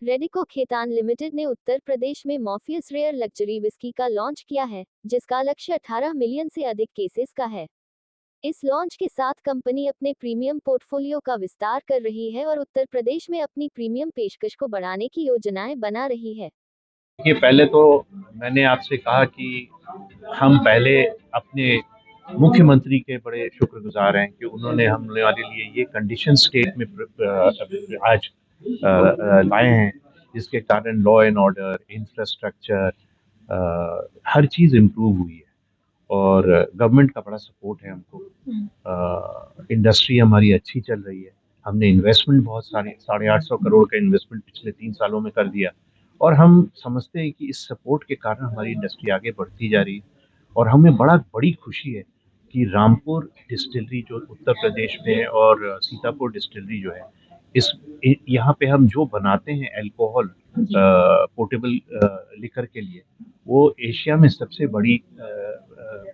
Radico Khetan limited ने उत्तर प्रदेश में Morpheus rare luxury whisky का लॉन्च किया है, जिसका लक्ष्य 18 मिलियन से अधिक केसेस का है। इस लॉन्च के साथ कंपनी अपने प्रीमियम पोर्टफोलियो का विस्तार कर रही है और उत्तर प्रदेश में अपनी प्रीमियम पेशकश को बढ़ाने की योजनाएं बना रही है। देखिए, पहले तो मैंने आपसे कहा कि हम पहले अपने मुख्यमंत्री के बड़े शुक्रगुजार हैं कि उन्होंने हमारे लिए ये कंडीशन स्टेट में आज लाए हैं, जिसके कारण law and order, infrastructure, her cheese improve हुई है और गवर्नमेंट का बड़ा सपोर्ट है हमको। इंडस्ट्री हमारी अच्छी चल रही है। हमने इन्वेस्टमेंट बहुत सारे 850 करोड़ का इन्वेस्टमेंट पिछले 3 सालों में कर दिया और हम समझते हैं कि इस सपोर्ट के कारण हमारी इंडस्ट्री आगे बढ़ती जा रही है और हमें बड़ी खुशी है कि रामपुर डिस्टिलरी जो उत्तर प्रदेश में है और सीतापुर डिस्टिलरी जो है, यहाँ पे हम जो बनाते हैं अल्कोहल पोर्टेबल लिकर के लिए, वो एशिया में सबसे बड़ी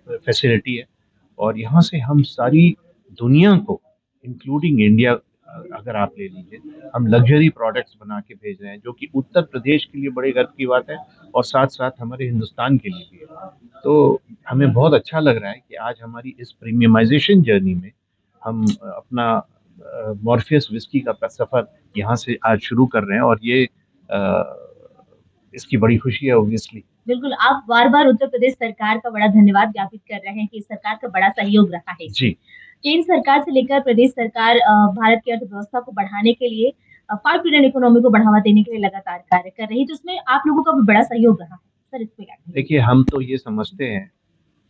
फैसिलिटी है और यहाँ से हम सारी दुनिया को इंक्लूडिंग इंडिया, अगर आप ले लीजिए, हम लग्जरी प्रोडक्ट्स बना के भेज रहे हैं, जो कि उत्तर प्रदेश के लिए बड़े गर्व की बात है और साथ साथ हमारे हिंदुस्तान के लिए भी है। तो हमें बहुत अच्छा लग रहा है कि आज हमारी इस प्रीमियमाइजेशन जर्नी में हम अपना मॉर्फियस विस्की का सफर यहाँ से आज शुरू कर रहे हैं और ये इसकी बड़ी खुशी है ऑब्वियसली। बिल्कुल, आप बार-बार उत्तर प्रदेश सरकार का बड़ा धन्यवाद ज्ञापित कर रहे हैं कि सरकार का बड़ा सहयोग रहा है। जी, केंद्र सरकार से लेकर प्रदेश सरकार भारत की अर्थव्यवस्था को बढ़ाने के लिए 5 ट्रिलियन इकोनॉमी को बढ़ावा देने के लिए लगातार कार्य कर रही है, तो इसमें आप लोगों का भी बड़ा सहयोग रहा है। सर, इस पे क्या कहेंगे? देखिए, हम तो ये समझते हैं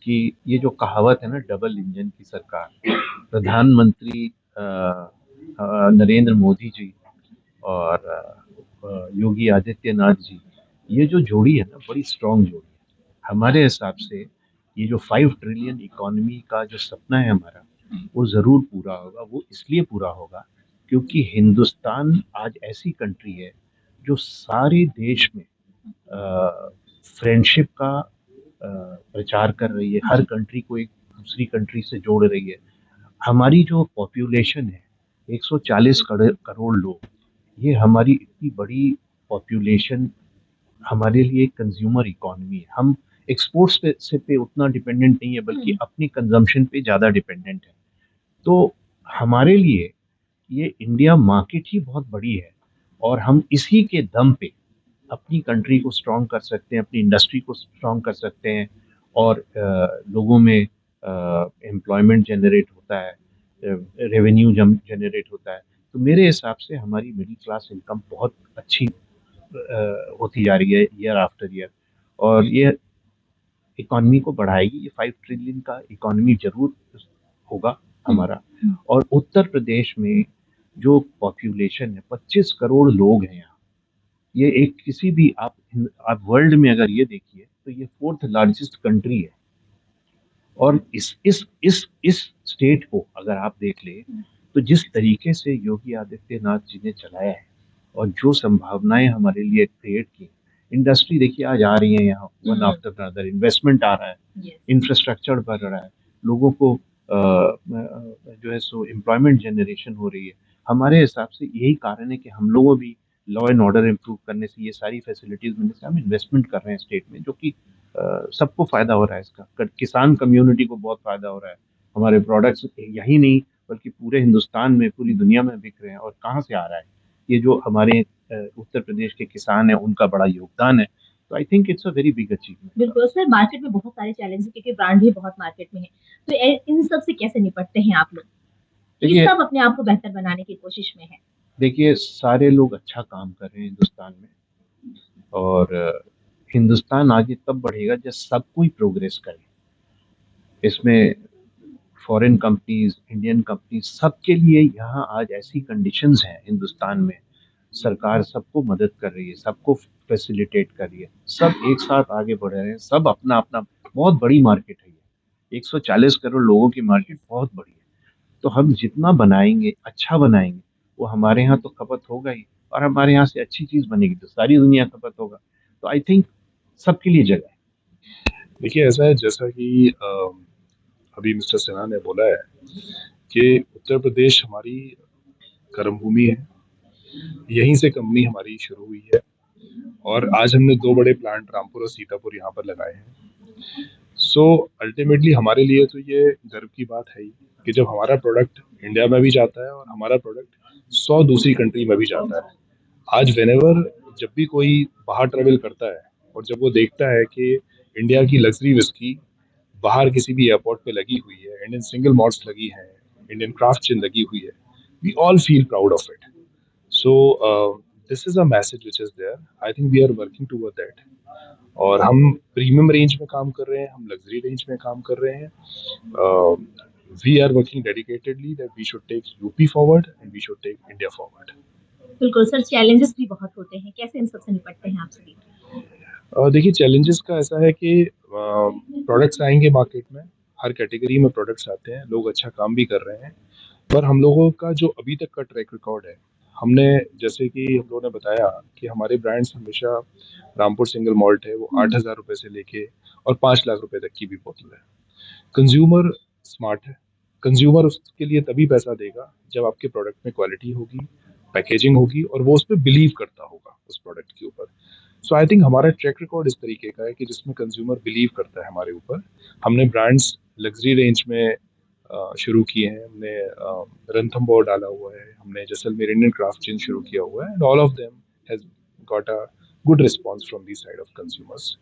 कि ये जो कहावत है ना, डबल इंजन की सरकार, प्रधानमंत्री नरेंद्र मोदी जी और योगी आदित्यनाथ जी, ये जो जोड़ी है ना, बड़ी स्ट्रॉन्ग जोड़ी है। हमारे हिसाब से ये जो 5 ट्रिलियन इकोनॉमी का जो सपना है हमारा, वो ज़रूर पूरा होगा। वो इसलिए पूरा होगा क्योंकि हिंदुस्तान आज ऐसी कंट्री है जो सारे देश में फ्रेंडशिप का प्रचार कर रही है, हर कंट्री को एक दूसरी कंट्री से जोड़ रही है। हमारी जो पॉपुलेशन है 140 करोड़ लोग, ये हमारी इतनी बड़ी पॉपुलेशन हमारे लिए कंज्यूमर इकोनॉमी है। हम एक्सपोर्ट्स पे उतना डिपेंडेंट नहीं है, बल्कि अपनी कंजम्पशन पे ज़्यादा डिपेंडेंट है। तो हमारे लिए ये इंडिया मार्केट ही बहुत बड़ी है और हम इसी के दम पे अपनी कंट्री को स्ट्रॉन्ग कर सकते हैं, अपनी इंडस्ट्री को स्ट्रॉन्ग कर सकते हैं और लोगों में एम्प्लॉयमेंट जनरेट होता है, रेवेन्यू जनरेट होता है। तो मेरे हिसाब से हमारी मिडिल क्लास इनकम बहुत अच्छी होती जा रही है ईयर आफ्टर ईयर और ये इकोनॉमी को बढ़ाएगी। ये 5 ट्रिलियन का इकोनॉमी जरूर होगा हमारा। और उत्तर प्रदेश में जो पॉपुलेशन है 25 करोड़ लोग हैं यहाँ, ये एक किसी भी आप वर्ल्ड में अगर ये देखिए तो ये 4th लार्जेस्ट कंट्री है और इस स्टेट को अगर आप देख ले तो जिस तरीके से योगी आदित्यनाथ जी ने चलाया है और जो संभावनाएं हमारे लिए क्रिएट की, इंडस्ट्री देखिए आज आ रही है यहाँ, वन आफ्टर अनदर इन्वेस्टमेंट आ रहा है, इंफ्रास्ट्रक्चर बढ़ रहा है, लोगों को जो है सो एम्प्लॉयमेंट जनरेशन हो रही है। हमारे हिसाब से यही कारण है कि हम लोगों भी लॉ एंड ऑर्डर इम्प्रूव करने से, ये सारी फैसिलिटीज मिलने से हम इन्वेस्टमेंट कर रहे हैं स्टेट में, जो कि सबको फायदा हो रहा है इसका। किसान कम्युनिटी को बहुत फायदा हो रहा है। हमारे प्रोडक्ट्स यही नहीं बल्कि पूरे हिंदुस्तान में, पूरी दुनिया में बिक रहे हैं। और कहाँ से आ रहा है? ये जो हमारे उत्तर प्रदेश के किसान हैं, उनका बड़ा योगदान है। तो I think it's a very big achievement. बिल्कुल सर, मार्केट में बहुत सारे चैलेंज क्योंकि ब्रांड भी बहुत मार्केट में है, तो इन सब से कैसे निपटते हैं आप लोग? सब अपने आप को बेहतर बनाने की कोशिश में है। देखिए, सारे लोग अच्छा काम कर रहे हैं हिंदुस्तान में और हिंदुस्तान आगे तब बढ़ेगा जब सब कोई प्रोग्रेस करे। इसमें फॉरेन कंपनीज, इंडियन कंपनीज, सबके लिए यहाँ आज ऐसी कंडीशंस हैं हिंदुस्तान में, सरकार सबको मदद कर रही है, सबको फैसिलिटेट कर रही है, सब एक साथ आगे बढ़ रहे हैं, सब अपना अपना, बहुत बड़ी मार्केट है ये, 140 करोड़ लोगों की मार्केट बहुत बड़ी है। तो हम जितना बनाएंगे, अच्छा बनाएंगे, वो हमारे यहाँ तो खपत होगा ही और हमारे यहाँ से अच्छी चीज बनेगी तो सारी दुनिया खपत होगा। तो आई थिंक सबके लिए जगह है। देखिए, ऐसा है जैसा कि अभी मिस्टर सिन्हा ने बोला है कि उत्तर प्रदेश हमारी कर्म भूमि है यहीं से कंपनी हमारी शुरू हुई है और आज हमने 2 बड़े प्लांट रामपुर और सीतापुर यहाँ पर लगाए हैं। सो अल्टीमेटली हमारे लिए तो ये गर्व की बात है ही कि जब हमारा प्रोडक्ट इंडिया में भी जाता है और हमारा प्रोडक्ट 100 दूसरी कंट्री में भी जाता है। आज व्हेनेवर जब भी कोई बाहर ट्रेवल करता है और जब वो देखता है कि इंडिया की लग्जरी विस्की बाहर किसी भी एयरपोर्ट पे लगी हुई है, इंडियन सिंगल मॉल्ट्स लगी हैं, इंडियन क्राफ्ट जिन लगी हुई है, we all feel proud of it. So this is a message which is there. I think we are working toward that. और हम प्रीमियम रेंज में काम कर रहे हैं, हम लग्जरी रेंज में काम कर रहे हैं। We are working dedicatedly that we should take UP forward and we should take India forward. बिल्कुल सर, चैलेंजेस भी बहुत होते हैं, कैसे इन सबसे निपटते हैं आप सभी? देखिए चैलेंजेस का ऐसा है कि प्रोडक्ट्स आएंगे मार्केट में, हर कैटेगरी में प्रोडक्ट्स आते हैं, लोग अच्छा काम भी कर रहे हैं, पर हम लोगों का जो अभी तक का ट्रैक रिकॉर्ड है, हमने जैसे कि हम लोगों ने बताया कि हमारे ब्रांड्स हमेशा रामपुर सिंगल मॉल्ट है वो 8,000 रुपये से लेके और 5 लाख रुपए तक की भी बोतल है। कंज्यूमर स्मार्ट है, कंज्यूमर उसके लिए तभी पैसा देगा जब आपके प्रोडक्ट में क्वालिटी होगी, पैकेजिंग होगी और वो उस पर बिलीव करता होगा उस प्रोडक्ट के ऊपर। सो आई थिंक हमारा ट्रैक रिकॉर्ड इस तरीके का है कि जिसमें कंज्यूमर बिलीव करता है हमारे ऊपर। हमने ब्रांड्स लग्जरी रेंज में शुरू किए हैं, हमने रणथंबोर डाला हुआ है, हमने जैसलमेर इंडियन क्राफ्ट जिन शुरू किया हुआ है, and all of them has got a good response from the side of consumers.